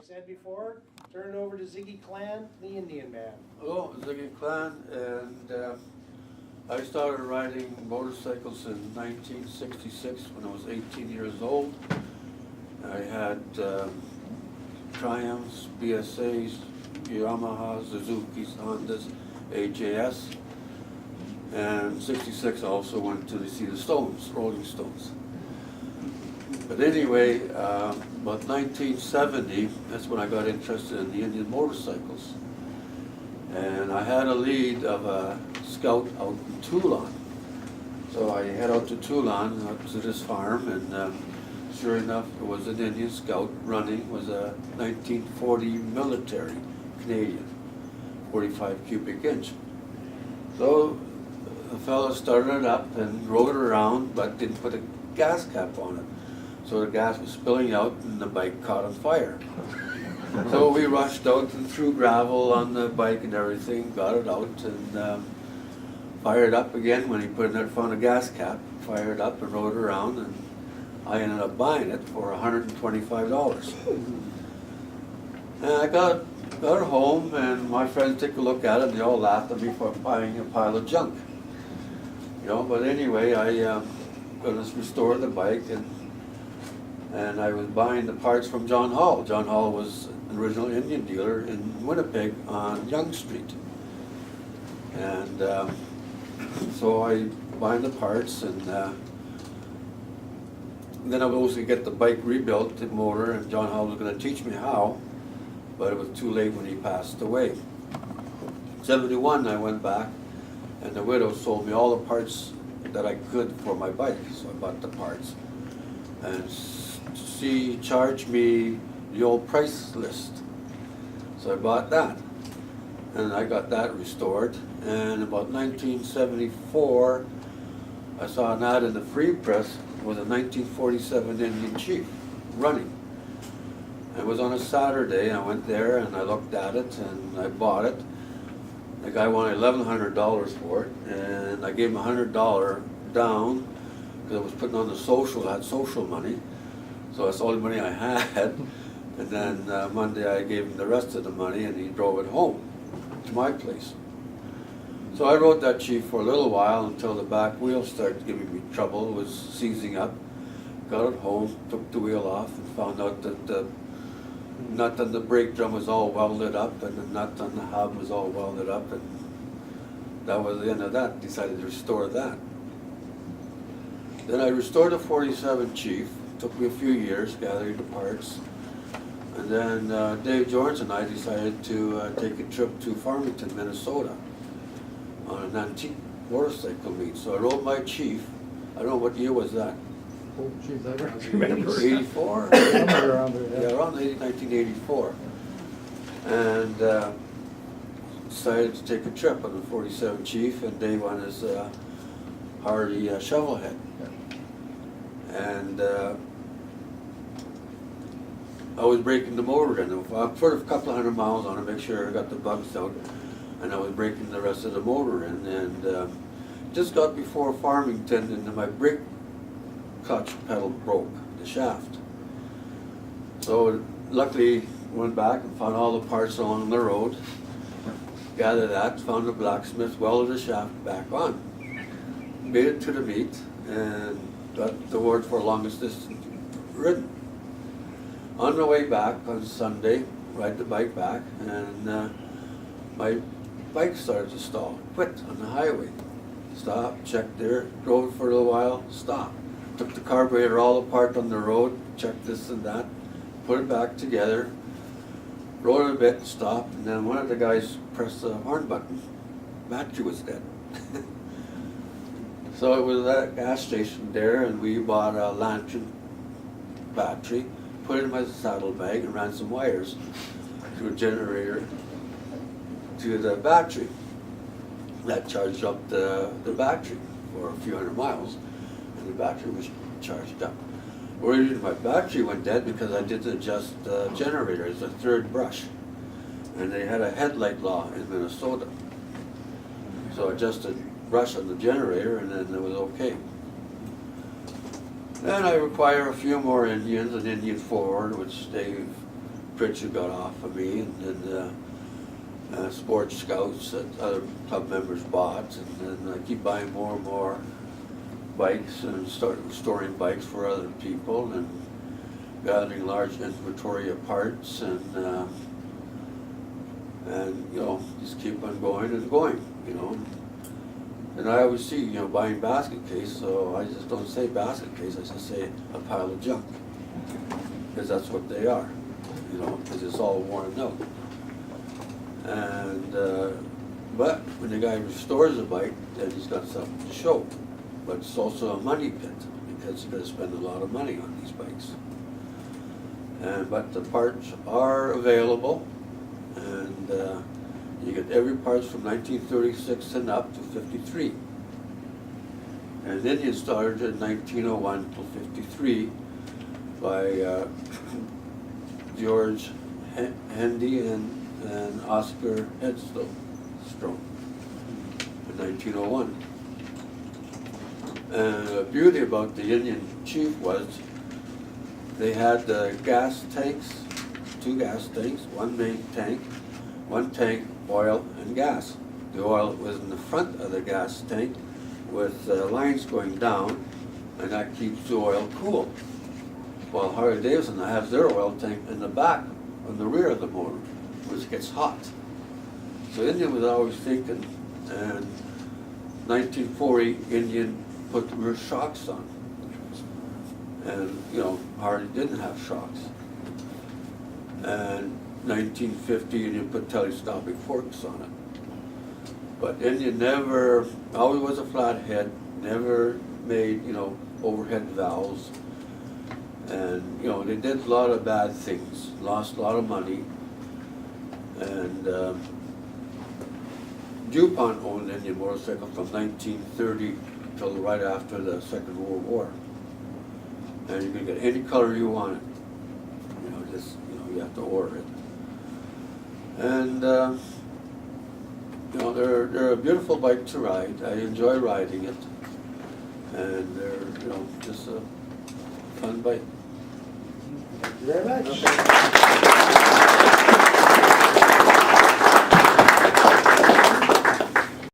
said before, turn it over to Ziggy Clan, the Indian man. Hello, Siggy Clan, and I started riding motorcycles in 1966 when I was 18 years old. I had Triumphs, BSAs, Yamahas, Suzukis, Hondas, AJS, and 66 I also went to see the Stones, Rolling Stones. But anyway, about 1970, that's when I got interested in the Indian motorcycles. And I had a lead of a scout out in Toulon. So I head out to Toulon, out to this farm, and sure enough, it was an Indian scout running. It was a 1940 military Canadian, 45 cubic inch. So the fellow started it up and rode it around, but didn't put a gas cap on it. So the gas was spilling out and the bike caught on fire. So we rushed out and threw gravel on the bike and everything, got it out and fired up again when he put it in, found a gas cap, fired up and rode it around, and I ended up buying it for $125. And I got it home, and my friends took a look at it and they all laughed at me for buying a pile of junk. You know, but anyway, I going to restore the bike, and I was buying the parts from John Hall. John Hall was an original Indian dealer in Winnipeg on Yonge Street. And so I buying the parts, and then I was going to get the bike rebuilt, the motor, and John Hall was going to teach me how, but it was too late when he passed away. 71, I went back, and the widow sold me all the parts that I could for my bike, so I bought the parts. And she charged me the old price list. So I bought that. And I got that restored. And about 1974, I saw an ad in the Free Press with a 1947 Indian Chief running. It was on a Saturday. I went there and I looked at it and I bought it. The guy wanted $1,100 for it, and I gave him $100 down because I was putting on the social, I had social money. So that's all the money I had. And then Monday I gave him the rest of the money and he drove it home to my place. So I rode that Chief for a little while until the back wheel started giving me trouble. It was seizing up. Got it home, took the wheel off, and found out that the nut on the brake drum was all welded up and the nut on the hub was all welded up, and that was the end of that. Decided to restore that. Then I restored the 47 Chief. Took me a few years gathering the parts. And then Dave George and I decided to take a trip to Farmington, Minnesota on an antique motorcycle meet. So I rode my Chief. I don't know, what year was that? Oh, geez, I don't remember. 84? Somewhere around there, Yeah, around 1984. And decided to take a trip on the 47 Chief, and Dave on his Harley Shovelhead. And I was breaking the motor in. I put a couple of hundred miles on it, make sure I got the bugs out, and I was breaking the rest of the motor in. And just got before Farmington, and my brake clutch pedal broke, the shaft. So luckily went back and found all the parts along the road, gathered that, found a blacksmith, welded the shaft back on, made it to the meet, and got the award for longest distance ridden. On the way back on Sunday, ride the bike back, and my bike started to stall, quit on the highway. Stopped, checked there, drove it for a little while, stopped. Took the carburetor all apart on the road, checked this and that, put it back together, rode it a bit, stopped, and then one of the guys pressed the horn button. Battery was dead. So it was at a gas station there, and we bought a lantern battery, put it in my saddlebag, and ran some wires to a generator to the battery. That charged up the battery for a few hundred miles, and the battery was charged up. Worried my battery went dead because I didn't adjust the generator. It's a third brush, and they had a headlight law in Minnesota. So I adjusted brush on the generator, and then it was okay. Then I require a few more Indians, an Indian forward, which Dave Pritchard got off of me, and then sports scouts that other club members bought, and then I keep buying more and more bikes and start storing bikes for other people and gathering large inventory of parts and you know, just keep on going and going, you know. And I always see, you know, buying basket case, so I just don't say basket case, I just say a pile of junk, because that's what they are, you know, because it's all worn out. And but when the guy restores a bike, then he's got something to show. But it's also a money pit, because you're going to spend a lot of money on these bikes. But the parts are available, and you get every parts from 1936 and up to 53. And Indian started in 1901 to 53 by George Handy and Oscar Headstone in 1901. And the beauty about the Indian Chief was they had gas tanks, 2 gas tanks, 1 main tank, 1 tank, oil and gas. The oil was in the front of the gas tank with lines going down, and that keeps the oil cool. While Harley-Davidson has their oil tank in the back, on the rear of the motor, which gets hot. So Indian was always thinking, and 1940 Indian put the rear shocks on. And, you know, Harley didn't have shocks. And 1950 Indian put telescopic forks on it. But Indian never, always was a flathead, never made, you know, overhead valves. And, you know, they did a lot of bad things, lost a lot of money. And DuPont owned Indian motorcycle from 1930 till right after the Second World War. And you can get any color you wanted. You know, just, you know, you have to order it. And, you know, they're a beautiful bike to ride. I enjoy riding it. And they're, you know, just a fun bike. Thank you very much.